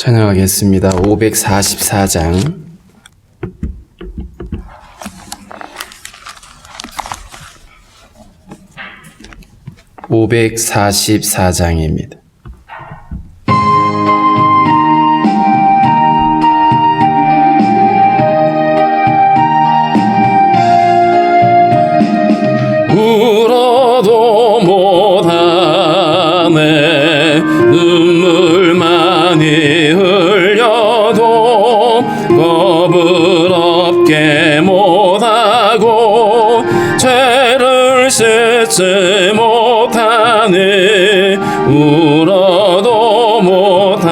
찬양하겠습니다. 544장. (544장입니다) 울어도 못하네 눈물 많이 흘려도 겁을 없게 못하고 죄를 씻지 못하니 울어도 못하네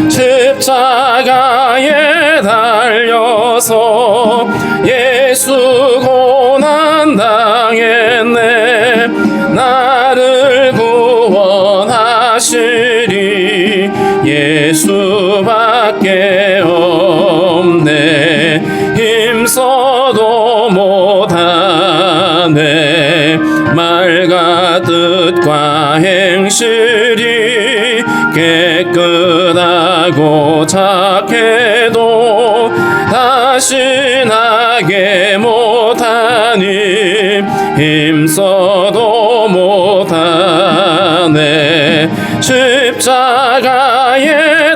십자가에 달려서 예수 고난 당했네 나를 구원하시리 예수밖에 없네 힘써도 못하네 말과 뜻과 행실이 깨끗하고 착해도 다시 나게 못하니 힘써도 못하네 십자가에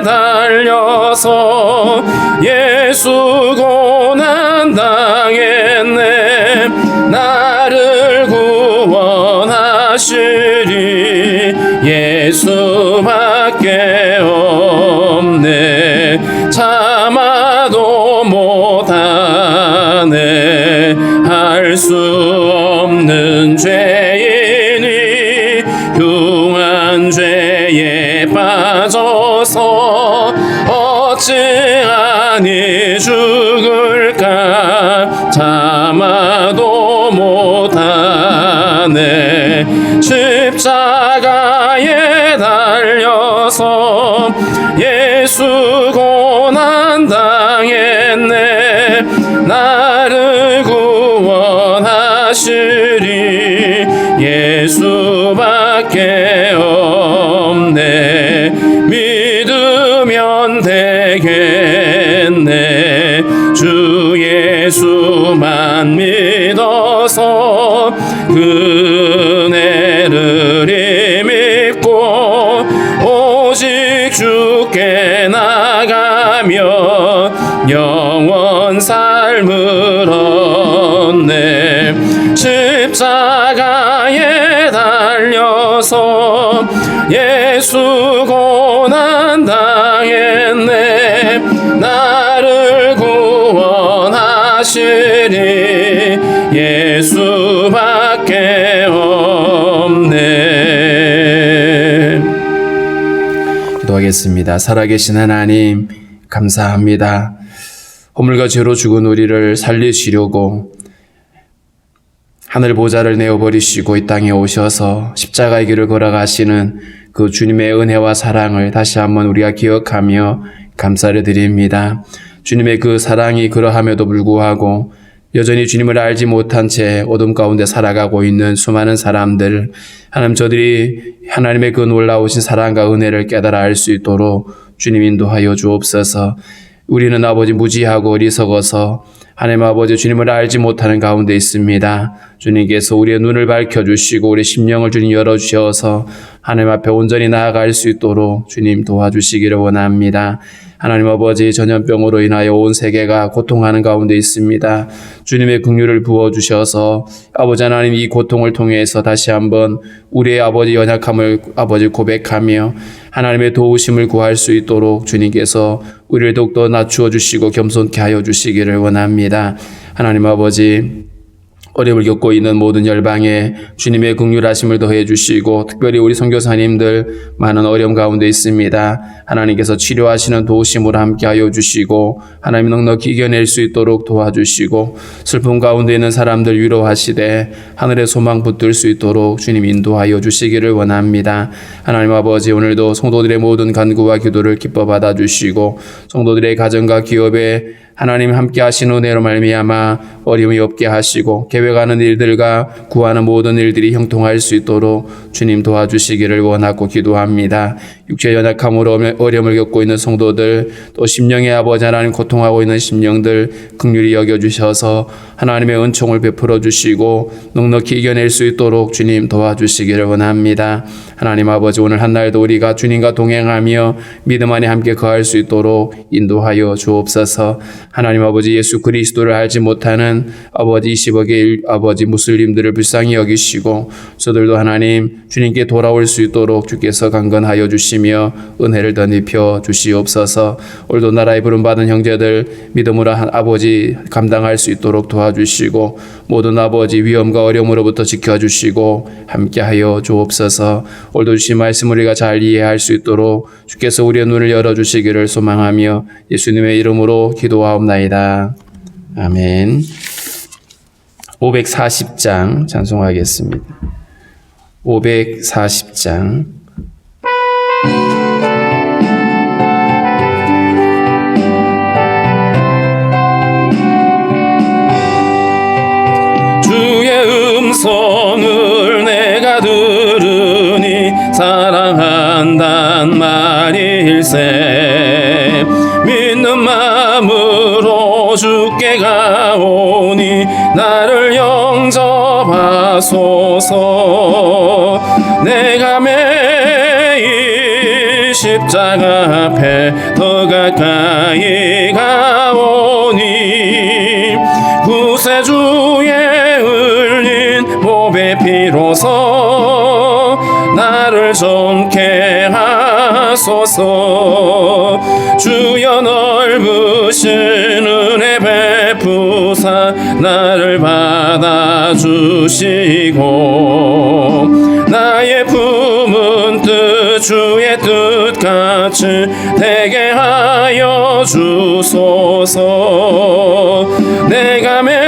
달려서 예수 고난 당했네 나를 구원하시리 예수밖에 없네 참아도 못하네 할 수 없는 죄이니 흉한 죄에 빠져서 어찌하니 죽을까 참아도 못하네 십자가에 달려서 예수 고난 당했네 나를 구원하시리 예수밖에 없네 믿으면 되겠네 주 예수만 믿어서 그네를 힘입고 오직 주께 나가며 영원 삶을 얻네 십자가에 달려서 예수 고난 당했네 나를 구원하시리 예수밖에 없네. 기도하겠습니다. 살아계신 하나님 감사합니다. 허물과 죄로 죽은 우리를 살리시려고 하늘 보좌를 내어버리시고 이 땅에 오셔서 십자가의 길을 걸어가시는 그 주님의 은혜와 사랑을 다시 한번 우리가 기억하며 감사를 드립니다. 주님의 그 사랑이 그러함에도 불구하고 여전히 주님을 알지 못한 채 어둠 가운데 살아가고 있는 수많은 사람들, 하나님 저들이 하나님의 그 놀라우신 사랑과 은혜를 깨달아 알 수 있도록 주님 인도하여 주옵소서. 우리는 아버지 무지하고 어리석어서 하나님 아버지 주님을 알지 못하는 가운데 있습니다. 주님께서 우리의 눈을 밝혀주시고 우리 심령을 주님 열어주셔서 하나님 앞에 온전히 나아갈 수 있도록 주님 도와주시기를 원합니다. 하나님 아버지 전염병으로 인하여 온 세계가 고통하는 가운데 있습니다. 주님의 긍휼을 부어주셔서 아버지 하나님 이 고통을 통해서 다시 한번 우리의 아버지 연약함을 아버지 고백하며 하나님의 도우심을 구할 수 있도록 주님께서 우리를 더욱더 낮추어 주시고 겸손케 하여 주시기를 원합니다. 하나님 아버지 어려움을 겪고 있는 모든 열방에 주님의 긍휼하심을 더해 주시고 특별히 우리 선교사님들 많은 어려움 가운데 있습니다. 하나님께서 치료하시는 도우심으로 함께하여 주시고 하나님 넉넉히 이겨낼 수 있도록 도와주시고 슬픔 가운데 있는 사람들 위로하시되 하늘의 소망 붙들 수 있도록 주님 인도하여 주시기를 원합니다. 하나님 아버지 오늘도 성도들의 모든 간구와 기도를 기뻐 받아주시고 성도들의 가정과 기업에 하나님 함께 하신 은혜로 말미암아 어려움이 없게 하시고 계획하는 일들과 구하는 모든 일들이 형통할 수 있도록 주님 도와주시기를 원하고 기도합니다. 육체 연약함으로 어려움을 겪고 있는 성도들, 또 심령의 아버지 하나님 고통하고 있는 심령들 긍휼히 여겨주셔서 하나님의 은총을 베풀어 주시고 넉넉히 이겨낼 수 있도록 주님 도와주시기를 원합니다. 하나님 아버지, 오늘 한날도 우리가 주님과 동행하며 믿음 안에 함께 거할 수 있도록 인도하여 주옵소서. 하나님 아버지, 예수 그리스도를 알지 못하는 아버지 20억의 아버지 무슬림들을 불쌍히 여기시고 저들도 하나님 주님께 돌아올 수 있도록 주께서 강건하여 주시며 은혜를 덧입혀 주시옵소서. 오늘도 나라의 부름받은 형제들 믿음으로 아버지 감당할 수 있도록 도와주시고 모든 아버지 위험과 어려움으로부터 지켜주시고 함께하여 주옵소서. 오늘도 주신 말씀 우리가 잘 이해할 수 있도록 주께서 우리의 눈을 열어주시기를 소망하며 예수님의 이름으로 기도하옵나이다. 아멘. 540장 찬송하겠습니다. 540장. 주의 음성을 내가 들으니 사랑한단 말일세. 믿는 마음으로 주께 가오니 나를 영접하소서. 내가 매일 십자가 앞에 더 가까이 가오니 구세주의 흘린 몸의 피로서 나를 정케 하소서. 주여 넓으신 은혜 베푸사 나를 받아주시고 나의 품은 뜻 주의 뜻같이 되게 하여 주소서. 내가 매일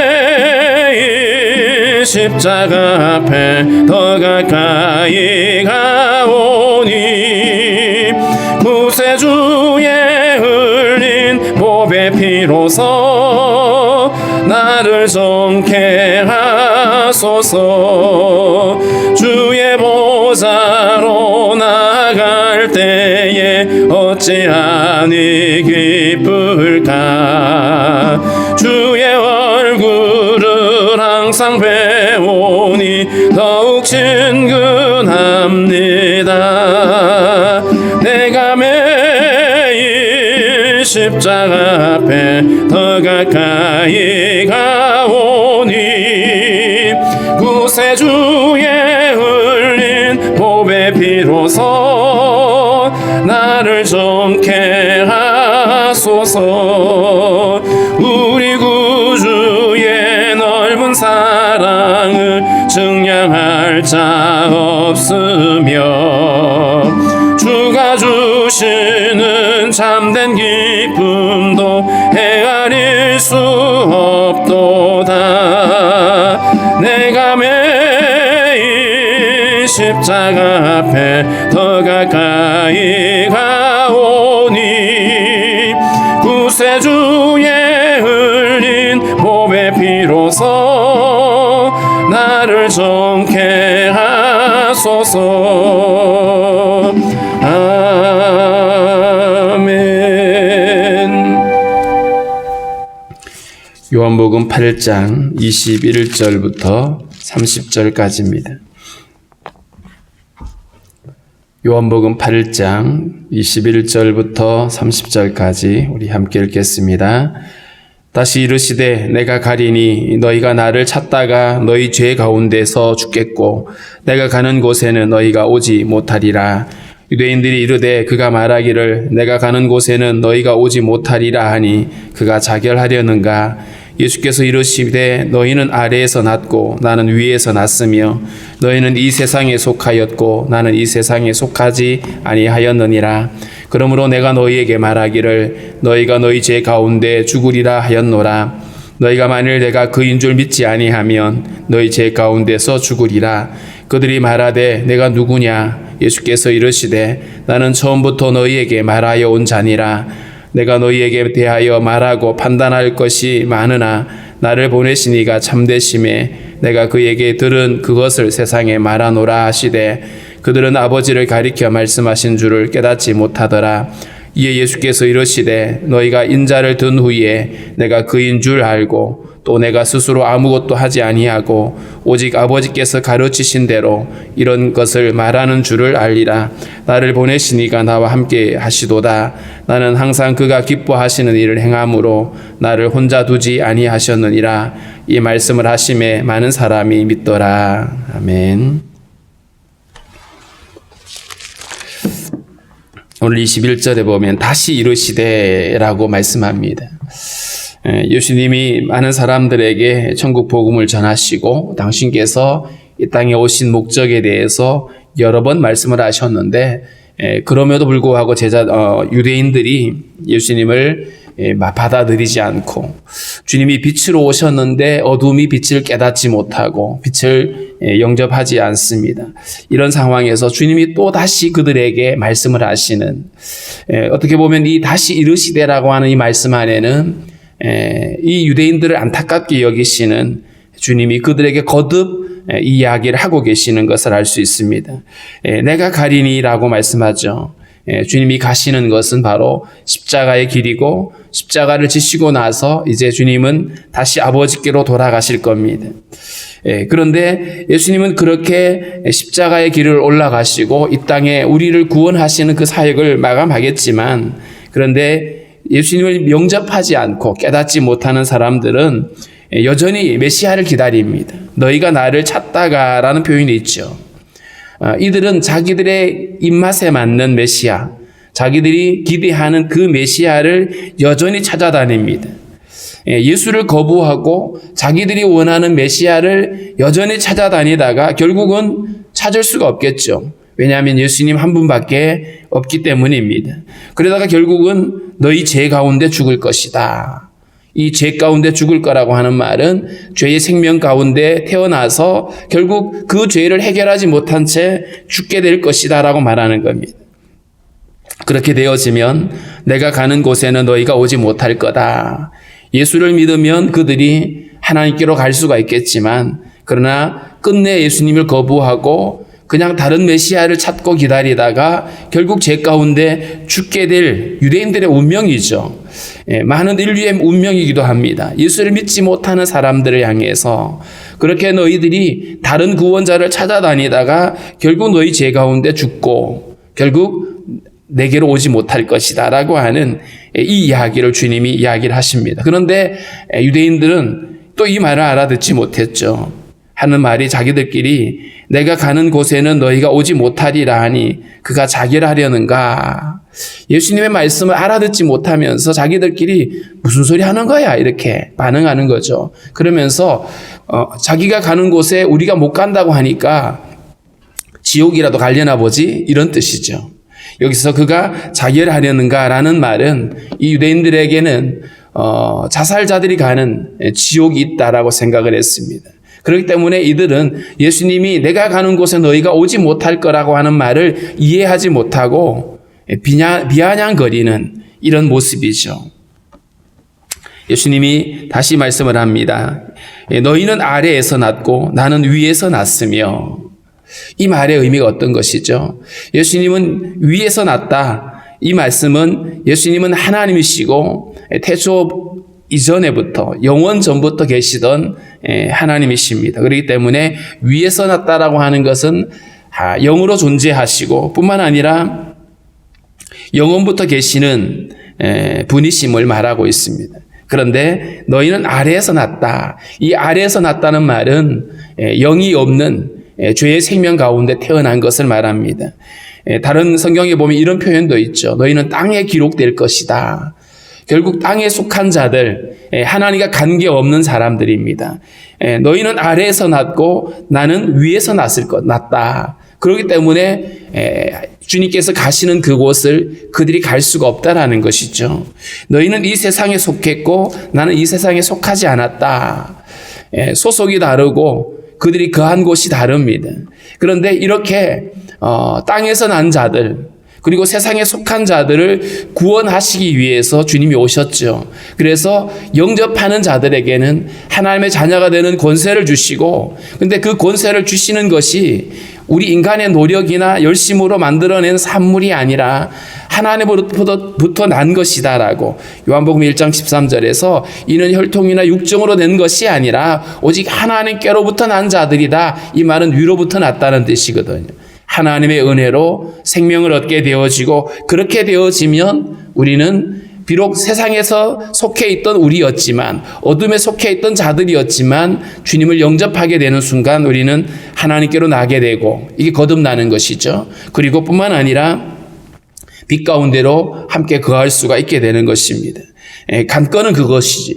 십자가 앞에 더 가까이 가오니 구세주의 흘린 몸의 피로서 나를 정케 하소서. 주의 보좌로 나아갈 때에 어찌하니 기쁠까. 주의 얼굴을 항상 배우니 더욱 친근합니다. 내가 매일 십자가 앞에 더 가까이 가오니 구세주의 흘린 몸의 피로서 나를 정케 하소서. 우리 구주의 넓은 사랑을 증량할 자 없으며 주가 주시는 참된 기쁨도 헤아릴 수 없도다. 내가 매일 십자가 앞에 더 가까이 가오니 구세주의 흘린 몸의 피로서 나를 정케 하소서. 아멘. 요한복음 8장 21절부터 30절까지입니다. 요한복음 8장 21절부터 30절까지 우리 함께 읽겠습니다. 다시 이르시되 내가 가리니 너희가 나를 찾다가 너희 죄 가운데서 죽겠고 내가 가는 곳에는 너희가 오지 못하리라. 유대인들이 이르되 그가 말하기를 내가 가는 곳에는 너희가 오지 못하리라 하니 그가 자결하려는가. 예수께서 이르시되 너희는 아래에서 났고 나는 위에서 났으며 너희는 이 세상에 속하였고 나는 이 세상에 속하지 아니하였느니라. 그러므로 내가 너희에게 말하기를 너희가 너희 죄 가운데 죽으리라 하였노라. 너희가 만일 내가 그인 줄 믿지 아니하면 너희 죄 가운데서 죽으리라. 그들이 말하되 내가 누구냐. 예수께서 이르시되 나는 처음부터 너희에게 말하여 온 자니라. 내가 너희에게 대하여 말하고 판단할 것이 많으나 나를 보내신 이가 참되심에 내가 그에게 들은 그것을 세상에 말하노라 하시되 그들은 아버지를 가리켜 말씀하신 줄을 깨닫지 못하더라. 이에 예수께서 이르시되 너희가 인자를 든 후에 내가 그인 줄 알고 또 내가 스스로 아무것도 하지 아니하고 오직 아버지께서 가르치신 대로 이런 것을 말하는 줄을 알리라. 나를 보내신 이가 나와 함께 하시도다. 나는 항상 그가 기뻐하시는 일을 행함으로 나를 혼자 두지 아니하셨느니라. 이 말씀을 하심에 많은 사람이 믿더라. 아멘. 오늘 21절에 보면 다시 이르시되라고 말씀합니다. 예수님이 많은 사람들에게 천국 복음을 전하시고 당신께서 이 땅에 오신 목적에 대해서 여러 번 말씀을 하셨는데 그럼에도 불구하고 유대인들이 예수님을 받아들이지 않고 주님이 빛으로 오셨는데 어둠이 빛을 깨닫지 못하고 빛을 영접하지 않습니다. 이런 상황에서 주님이 또 다시 그들에게 말씀을 하시는 어떻게 보면 이 다시 이르시되라고 하는 이 말씀 안에는 이 유대인들을 안타깝게 여기시는 주님이 그들에게 거듭 이 이야기를 하고 계시는 것을 알 수 있습니다. 내가 가리니라고 말씀하죠. 주님이 가시는 것은 바로 십자가의 길이고 십자가를 지시고 나서 이제 주님은 다시 아버지께로 돌아가실 겁니다. 그런데 예수님은 그렇게 십자가의 길을 올라가시고 이 땅에 우리를 구원하시는 그 사역을 마감하겠지만 그런데 예수님을 영접하지 않고 깨닫지 못하는 사람들은 여전히 메시아를 기다립니다. 너희가 나를 찾다가 라는 표현이 있죠. 이들은 자기들의 입맛에 맞는 메시아, 자기들이 기대하는 그 메시아를 여전히 찾아다닙니다. 예수를 거부하고 자기들이 원하는 메시아를 여전히 찾아다니다가 결국은 찾을 수가 없겠죠. 왜냐하면 예수님 한 분밖에 없기 때문입니다. 그러다가 결국은 너희 죄 가운데 죽을 것이다. 이 죄 가운데 죽을 거라고 하는 말은 죄의 생명 가운데 태어나서 결국 그 죄를 해결하지 못한 채 죽게 될 것이다 라고 말하는 겁니다. 그렇게 되어지면 내가 가는 곳에는 너희가 오지 못할 거다. 예수를 믿으면 그들이 하나님께로 갈 수가 있겠지만 그러나 끝내 예수님을 거부하고 그냥 다른 메시아를 찾고 기다리다가 결국 죄 가운데 죽게 될 유대인들의 운명이죠. 많은 인류의 운명이기도 합니다. 예수를 믿지 못하는 사람들을 향해서 그렇게 너희들이 다른 구원자를 찾아다니다가 결국 너희 죄 가운데 죽고 결국 내게로 오지 못할 것이다 라고 하는 이 이야기를 주님이 이야기를 하십니다. 그런데 유대인들은 또 이 말을 알아듣지 못했죠. 하는 말이 자기들끼리 내가 가는 곳에는 너희가 오지 못하리라 하니 그가 자기를 하려는가. 예수님의 말씀을 알아듣지 못하면서 자기들끼리 무슨 소리 하는 거야 이렇게 반응하는 거죠. 그러면서 자기가 가는 곳에 우리가 못 간다고 하니까 지옥이라도 가려나 보지 이런 뜻이죠. 여기서 그가 자결 하려는가 라는 말은 이 유대인들에게는 자살자들이 가는 지옥이 있다라고 생각을 했습니다. 그렇기 때문에 이들은 예수님이 내가 가는 곳에 너희가 오지 못할 거라고 하는 말을 이해하지 못하고 비아냥거리는 이런 모습이죠. 예수님이 다시 말씀을 합니다. 너희는 아래에서 났고 나는 위에서 났으며 이 말의 의미가 어떤 것이죠? 예수님은 위에서 났다. 이 말씀은 예수님은 하나님이시고 태초 이전에부터 영원 전부터 계시던 하나님이십니다. 그렇기 때문에 위에서 났다라고 하는 것은 영으로 존재하시고 뿐만 아니라 영원부터 계시는 분이심을 말하고 있습니다. 그런데 너희는 아래에서 났다. 이 아래에서 났다는 말은 영이 없는 죄의 생명 가운데 태어난 것을 말합니다. 다른 성경에 보면 이런 표현도 있죠. 너희는 땅에 기록될 것이다. 결국 땅에 속한 자들, 하나님과 관계없는 사람들입니다. 너희는 아래에서 났고 나는 위에서 났다. 그렇기 때문에 주님께서 가시는 그곳을 그들이 갈 수가 없다라는 것이죠. 너희는 이 세상에 속했고 나는 이 세상에 속하지 않았다. 소속이 다르고 그들이 거한 곳이 다릅니다. 그런데 이렇게 땅에서 난 자들, 그리고 세상에 속한 자들을 구원하시기 위해서 주님이 오셨죠. 그래서 영접하는 자들에게는 하나님의 자녀가 되는 권세를 주시고, 근데 그 권세를 주시는 것이 우리 인간의 노력이나 열심으로 만들어낸 산물이 아니라 하나님으로부터 난 것이다라고 요한복음 1장 13절에서 이는 혈통이나 육정으로 낸 것이 아니라 오직 하나님께로부터 난 자들이다. 이 말은 위로부터 났다는 뜻이거든요. 하나님의 은혜로 생명을 얻게 되어지고, 그렇게 되어지면 우리는 비록 세상에서 속해 있던 우리였지만, 어둠에 속해 있던 자들이었지만 주님을 영접하게 되는 순간 우리는 하나님께로 나게 되고, 이게 거듭나는 것이죠. 그리고 뿐만 아니라 빛 가운데로 함께 거할 수가 있게 되는 것입니다. 관건은 그것이지요.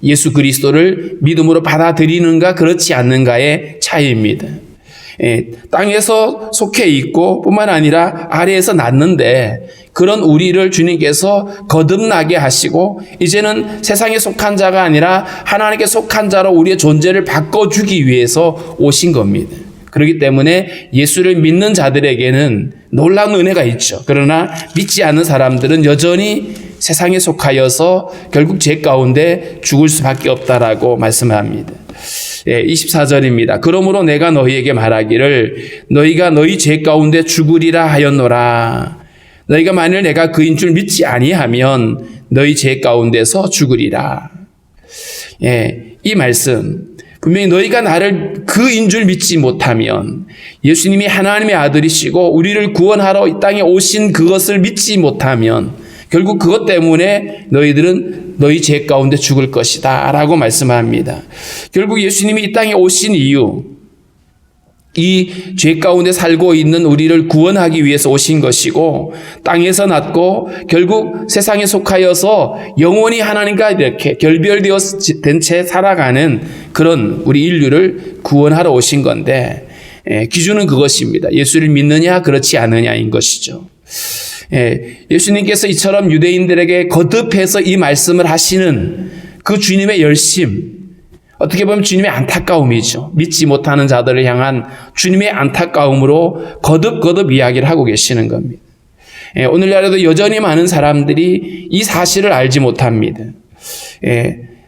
예수 그리스도를 믿음으로 받아들이는가 그렇지 않는가의 차이입니다. 땅에서 속해 있고 뿐만 아니라 아래에서 났는데, 그런 우리를 주님께서 거듭나게 하시고 이제는 세상에 속한 자가 아니라 하나님께 속한 자로 우리의 존재를 바꿔주기 위해서 오신 겁니다. 그렇기 때문에 예수를 믿는 자들에게는 놀라운 은혜가 있죠. 그러나 믿지 않는 사람들은 여전히 세상에 속하여서 결국 죄 가운데 죽을 수밖에 없다라고 말씀합니다. 24절입니다. 그러므로 내가 너희에게 말하기를 너희가 너희 죄 가운데 죽으리라 하였노라. 너희가 만일 내가 그인 줄 믿지 아니하면 너희 죄 가운데서 죽으리라. 이 말씀, 분명히 너희가 나를 그인 줄 믿지 못하면, 예수님이 하나님의 아들이시고 우리를 구원하러 이 땅에 오신 그것을 믿지 못하면 결국 그것 때문에 너희들은 너희 죄 가운데 죽을 것이다 라고 말씀합니다. 결국 예수님이 이 땅에 오신 이유, 이 죄 가운데 살고 있는 우리를 구원하기 위해서 오신 것이고, 땅에서 났고 결국 세상에 속하여서 영원히 하나님과 이렇게 결별되어 된 채 살아가는 그런 우리 인류를 구원하러 오신 건데, 기준은 그것입니다. 예수를 믿느냐 그렇지 않느냐인 것이죠. 예수님께서 이처럼 유대인들에게 거듭해서 이 말씀을 하시는 그 주님의 열심, 어떻게 보면 주님의 안타까움이죠. 믿지 못하는 자들을 향한 주님의 안타까움으로 거듭 이야기를 하고 계시는 겁니다. 오늘날에도 여전히 많은 사람들이 이 사실을 알지 못합니다.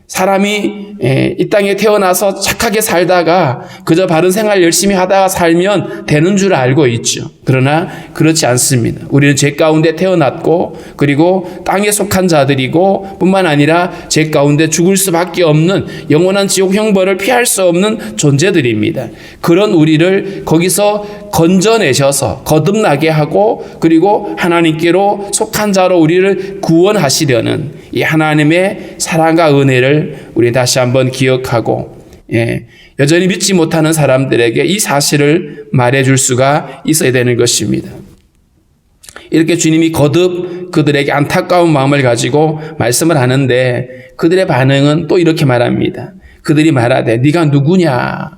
사람이 이 땅에 태어나서 착하게 살다가 그저 바른 생활 열심히 하다가 살면 되는 줄 알고 있죠. 그러나 그렇지 않습니다. 우리는 죄 가운데 태어났고, 그리고 땅에 속한 자들이고, 뿐만 아니라 죄 가운데 죽을 수밖에 없는 영원한 지옥 형벌을 피할 수 없는 존재들입니다. 그런 우리를 거기서 건져내셔서 거듭나게 하고, 그리고 하나님께로 속한 자로 우리를 구원하시려는 이 하나님의 사랑과 은혜를 우리 다시 한번 기억하고, 여전히 믿지 못하는 사람들에게 이 사실을 말해줄 수가 있어야 되는 것입니다. 이렇게 주님이 거듭 그들에게 안타까운 마음을 가지고 말씀을 하는데, 그들의 반응은 또 이렇게 말합니다. 그들이 말하되 네가 누구냐?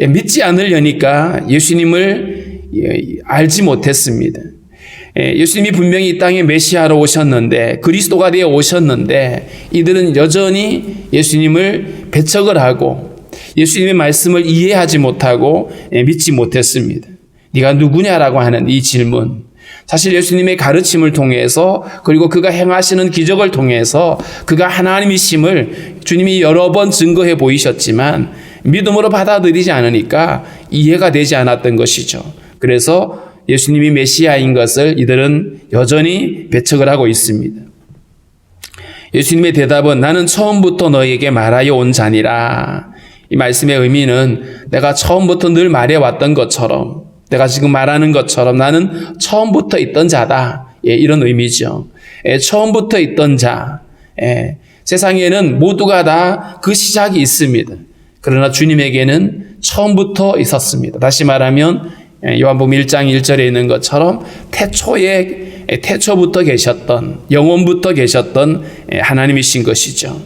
믿지 않으려니까 예수님을 알지 못했습니다. 예수님이 분명히 이 땅에 메시아로 오셨는데, 그리스도가 되어 오셨는데, 이들은 여전히 예수님을 배척을 하고 예수님의 말씀을 이해하지 못하고 믿지 못했습니다. 네가 누구냐라고 하는 이 질문, 사실 예수님의 가르침을 통해서, 그리고 그가 행하시는 기적을 통해서 그가 하나님이심을 주님이 여러 번 증거해 보이셨지만 믿음으로 받아들이지 않으니까 이해가 되지 않았던 것이죠. 그래서 예수님이 메시아인 것을 이들은 여전히 배척을 하고 있습니다. 예수님의 대답은 나는 처음부터 너희에게 말하여 온 자니라. 이 말씀의 의미는 내가 처음부터 늘 말해왔던 것처럼, 내가 지금 말하는 것처럼 나는 처음부터 있던 자다. 이런 의미죠. 처음부터 있던 자. 세상에는 모두가 다 그 시작이 있습니다. 그러나 주님에게는 처음부터 있었습니다. 다시 말하면 요한복음 1장 1절에 있는 것처럼 태초부터 계셨던, 영원부터 계셨던 하나님이신 것이죠.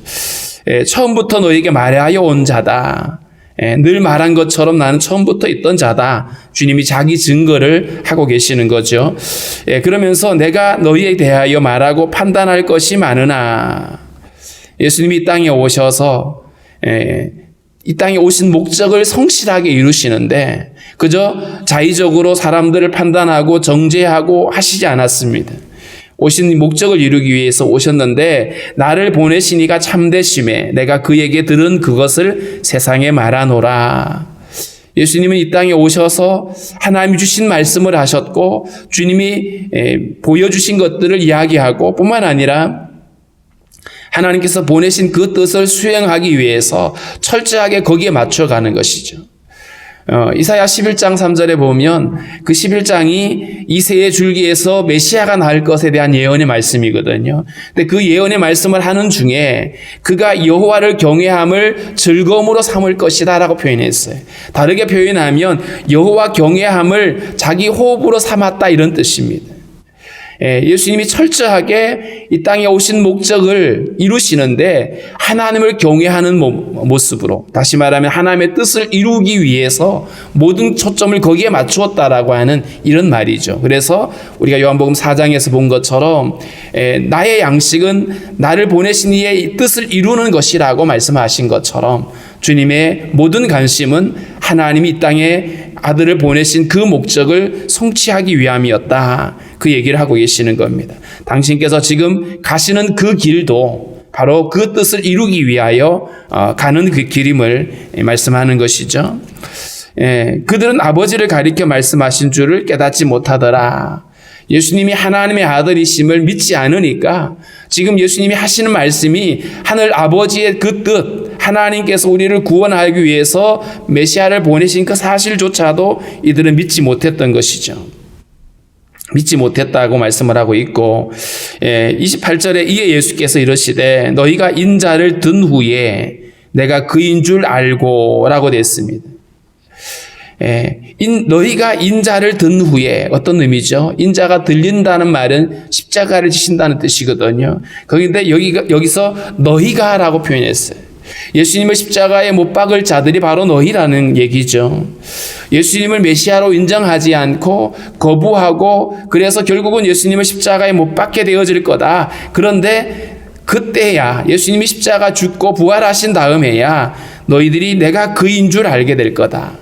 처음부터 너에게 말하여 온 자다. 늘 말한 것처럼 나는 처음부터 있던 자다. 주님이 자기 증거를 하고 계시는 거죠. 그러면서 내가 너희에 대하여 말하고 판단할 것이 많으나, 예수님이 이 땅에 오셔서 이 땅에 오신 목적을 성실하게 이루시는데, 그저 자의적으로 사람들을 판단하고 정죄하고 하시지 않았습니다. 오신 목적을 이루기 위해서 오셨는데 나를 보내신 이가 참되심에 내가 그에게 들은 그것을 세상에 말하노라. 예수님은 이 땅에 오셔서 하나님이 주신 말씀을 하셨고 주님이 보여주신 것들을 이야기하고 뿐만 아니라 하나님께서 보내신 그 뜻을 수행하기 위해서 철저하게 거기에 맞춰가는 것이죠. 이사야 11장 3절에 보면 그 11장이 이새의 줄기에서 메시아가 날 것에 대한 예언의 말씀이거든요. 근데 그 예언의 말씀을 하는 중에 그가 여호와를 경외함을 즐거움으로 삼을 것이다 라고 표현했어요. 다르게 표현하면 여호와 경외함을 자기 호흡으로 삼았다 이런 뜻입니다. 예수님이 철저하게 이 땅에 오신 목적을 이루시는데 하나님을 경외하는 모습으로, 다시 말하면 하나님의 뜻을 이루기 위해서 모든 초점을 거기에 맞추었다라고 하는 이런 말이죠. 그래서 우리가 요한복음 4장에서 본 것처럼 나의 양식은 나를 보내신 이의 뜻을 이루는 것이라고 말씀하신 것처럼 주님의 모든 관심은 하나님이 이 땅에 아들을 보내신 그 목적을 성취하기 위함이었다. 그 얘기를 하고 계시는 겁니다. 당신께서 지금 가시는 그 길도 바로 그 뜻을 이루기 위하여 가는 그 길임을 말씀하는 것이죠. 그들은 아버지를 가리켜 말씀하신 줄을 깨닫지 못하더라. 예수님이 하나님의 아들이심을 믿지 않으니까 지금 예수님이 하시는 말씀이 하늘 아버지의 그 뜻, 하나님께서 우리를 구원하기 위해서 메시아를 보내신 그 사실조차도 이들은 믿지 못했던 것이죠. 믿지 못했다고 말씀을 하고 있고 28절에 이에 예수께서 이르시되 너희가 인자를 든 후에 내가 그인 줄 알고 라고 됐습니다. 너희가 인자를 든 후에 어떤 의미죠? 인자가 들린다는 말은 십자가를 지신다는 뜻이거든요. 그런데 여기서 너희가 라고 표현했어요. 예수님을 십자가에 못 박을 자들이 바로 너희라는 얘기죠. 예수님을 메시아로 인정하지 않고 거부하고 그래서 결국은 예수님을 십자가에 못 박게 되어질 거다. 그런데 그때야 예수님이 십자가 죽고 부활하신 다음에야 너희들이 내가 그인 줄 알게 될 거다.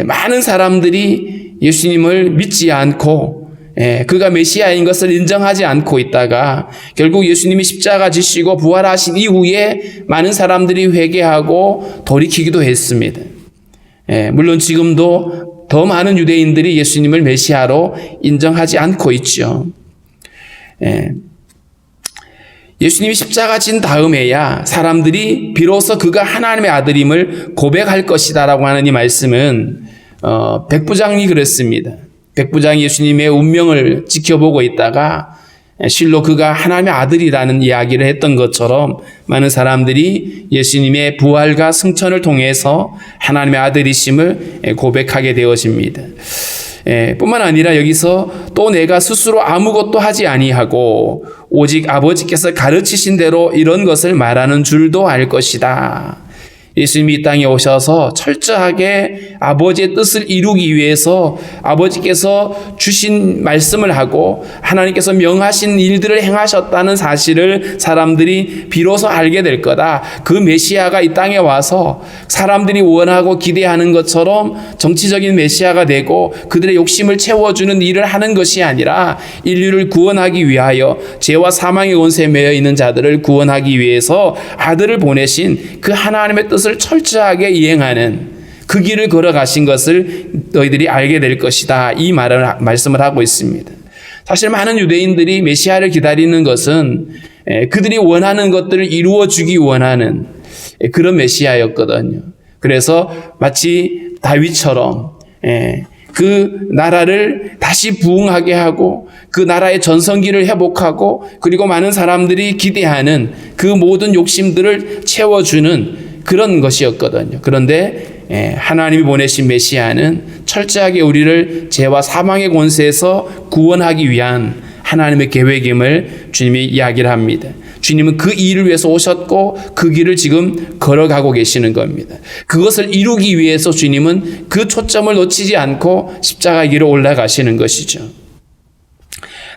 많은 사람들이 예수님을 믿지 않고 그가 메시아인 것을 인정하지 않고 있다가 결국 예수님이 십자가 지시고 부활하신 이후에 많은 사람들이 회개하고 돌이키기도 했습니다. 물론 지금도 더 많은 유대인들이 예수님을 메시아로 인정하지 않고 있죠. 예수님이 십자가 진 다음에야 사람들이 비로소 그가 하나님의 아들임을 고백할 것이다라고 하는 이 말씀은 백부장이 그랬습니다. 백부장이 예수님의 운명을 지켜보고 있다가 실로 그가 하나님의 아들이라는 이야기를 했던 것처럼 많은 사람들이 예수님의 부활과 승천을 통해서 하나님의 아들이심을 고백하게 되어집니다. 뿐만 아니라 여기서 또 내가 스스로 아무것도 하지 아니하고 오직 아버지께서 가르치신 대로 이런 것을 말하는 줄도 알 것이다. 예수님이 이 땅에 오셔서 철저하게 아버지의 뜻을 이루기 위해서 아버지께서 주신 말씀을 하고 하나님께서 명하신 일들을 행하셨다는 사실을 사람들이 비로소 알게 될 거다. 그 메시아가 이 땅에 와서 사람들이 원하고 기대하는 것처럼 정치적인 메시아가 되고 그들의 욕심을 채워주는 일을 하는 것이 아니라 인류를 구원하기 위하여 죄와 사망의 권세에 매여 있는 자들을 구원하기 위해서 아들을 보내신 그 하나님의 뜻을 철저하게 이행하는 그 길을 걸어가신 것을 너희들이 알게 될 것이다. 이 말씀을 하고 있습니다. 사실 많은 유대인들이 메시아를 기다리는 것은 그들이 원하는 것들을 이루어주기 원하는 그런 메시아였거든요. 그래서 마치 다윗처럼 그 나라를 다시 부흥하게 하고 그 나라의 전성기를 회복하고 그리고 많은 사람들이 기대하는 그 모든 욕심들을 채워주는 그런 것이었거든요. 그런데 하나님이 보내신 메시아는 철저하게 우리를 죄와 사망의 권세에서 구원하기 위한 하나님의 계획임을 주님이 이야기를 합니다. 주님은 그 일을 위해서 오셨고 그 길을 지금 걸어가고 계시는 겁니다. 그것을 이루기 위해서 주님은 그 초점을 놓치지 않고 십자가 길을 올라가시는 것이죠.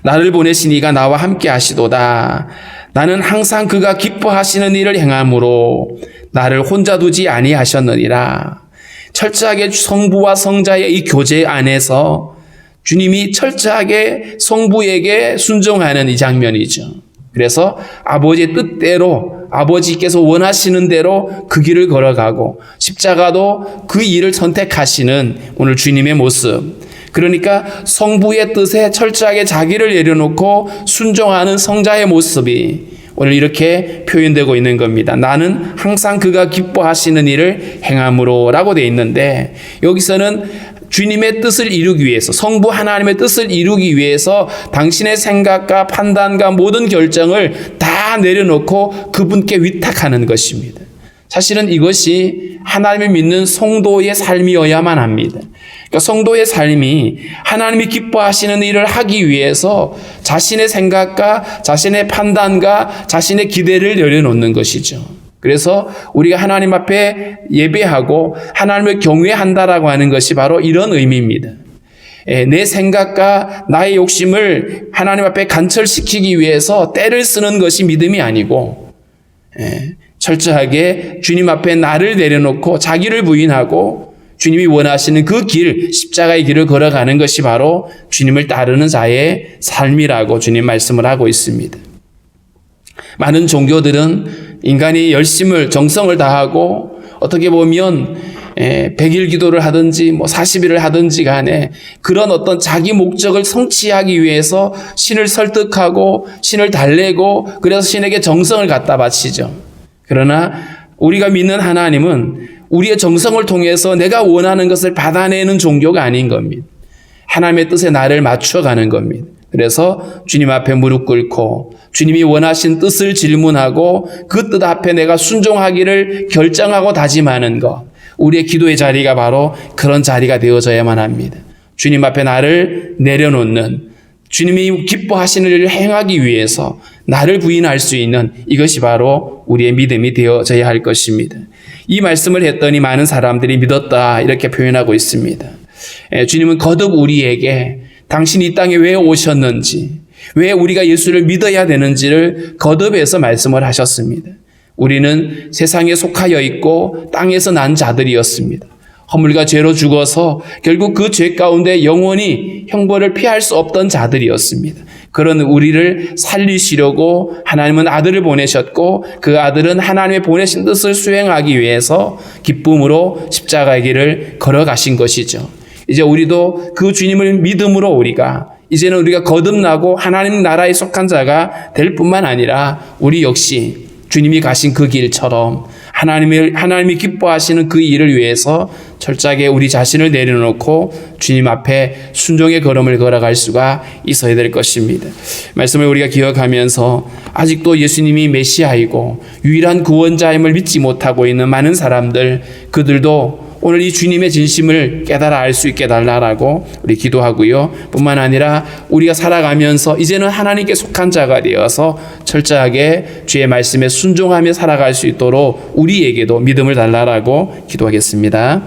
나를 보내신 이가 나와 함께 하시도다. 나는 항상 그가 기뻐하시는 일을 행함으로 나를 혼자 두지 아니하셨느니라. 철저하게 성부와 성자의 이 교제 안에서 주님이 철저하게 성부에게 순종하는 이 장면이죠. 그래서 아버지의 뜻대로 아버지께서 원하시는 대로 그 길을 걸어가고 십자가도 그 일을 선택하시는 오늘 주님의 모습. 그러니까 성부의 뜻에 철저하게 자기를 내려놓고 순종하는 성자의 모습이 오늘 이렇게 표현되고 있는 겁니다. 나는 항상 그가 기뻐하시는 일을 행함으로 라고 되어 있는데, 여기서는 주님의 뜻을 이루기 위해서, 성부 하나님의 뜻을 이루기 위해서 당신의 생각과 판단과 모든 결정을 다 내려놓고 그분께 위탁하는 것입니다. 사실은 이것이 하나님을 믿는 성도의 삶이어야만 합니다. 그러니까 성도의 삶이 하나님이 기뻐하시는 일을 하기 위해서 자신의 생각과 자신의 판단과 자신의 기대를 내려놓는 것이죠. 그래서 우리가 하나님 앞에 예배하고 하나님을 경외한다라고 하는 것이 바로 이런 의미입니다. 내 생각과 나의 욕심을 하나님 앞에 관철시키기 위해서 때를 쓰는 것이 믿음이 아니고, 철저하게 주님 앞에 나를 내려놓고 자기를 부인하고 주님이 원하시는 그 길, 십자가의 길을 걸어가는 것이 바로 주님을 따르는 자의 삶이라고 주님 말씀을 하고 있습니다. 많은 종교들은 인간이 열심을, 정성을 다하고 어떻게 보면 100일 기도를 하든지 40일을 하든지 간에 그런 어떤 자기 목적을 성취하기 위해서 신을 설득하고 신을 달래고 그래서 신에게 정성을 갖다 바치죠. 그러나 우리가 믿는 하나님은 우리의 정성을 통해서 내가 원하는 것을 받아내는 종교가 아닌 겁니다. 하나님의 뜻에 나를 맞춰가는 겁니다. 그래서 주님 앞에 무릎 꿇고 주님이 원하신 뜻을 질문하고 그 뜻 앞에 내가 순종하기를 결정하고 다짐하는 것, 우리의 기도의 자리가 바로 그런 자리가 되어져야만 합니다. 주님 앞에 나를 내려놓는, 주님이 기뻐하시는 일을 행하기 위해서 나를 부인할 수 있는, 이것이 바로 우리의 믿음이 되어져야 할 것입니다. 이 말씀을 했더니 많은 사람들이 믿었다 이렇게 표현하고 있습니다. 주님은 거듭 우리에게 당신이 이 땅에 왜 오셨는지, 왜 우리가 예수를 믿어야 되는지를 거듭해서 말씀을 하셨습니다. 우리는 세상에 속하여 있고 땅에서 난 자들이었습니다. 허물과 죄로 죽어서 결국 그 죄 가운데 영원히 형벌을 피할 수 없던 자들이었습니다. 그런 우리를 살리시려고 하나님은 아들을 보내셨고 그 아들은 하나님의 보내신 뜻을 수행하기 위해서 기쁨으로 십자가의 길을 걸어가신 것이죠. 이제 우리도 그 주님을 믿음으로 이제는 우리가 거듭나고 하나님 나라에 속한 자가 될 뿐만 아니라 우리 역시 주님이 가신 그 길처럼 하나님이 기뻐하시는 그 일을 위해서 철저하게 우리 자신을 내려놓고 주님 앞에 순종의 걸음을 걸어갈 수가 있어야 될 것입니다. 말씀을 우리가 기억하면서 아직도 예수님이 메시아이고 유일한 구원자임을 믿지 못하고 있는 많은 사람들, 그들도 오늘 이 주님의 진심을 깨달아 알 수 있게 달라라고 우리 기도하고요. 뿐만 아니라 우리가 살아가면서 이제는 하나님께 속한 자가 되어서 철저하게 주의 말씀에 순종하며 살아갈 수 있도록 우리에게도 믿음을 달라라고 기도하겠습니다.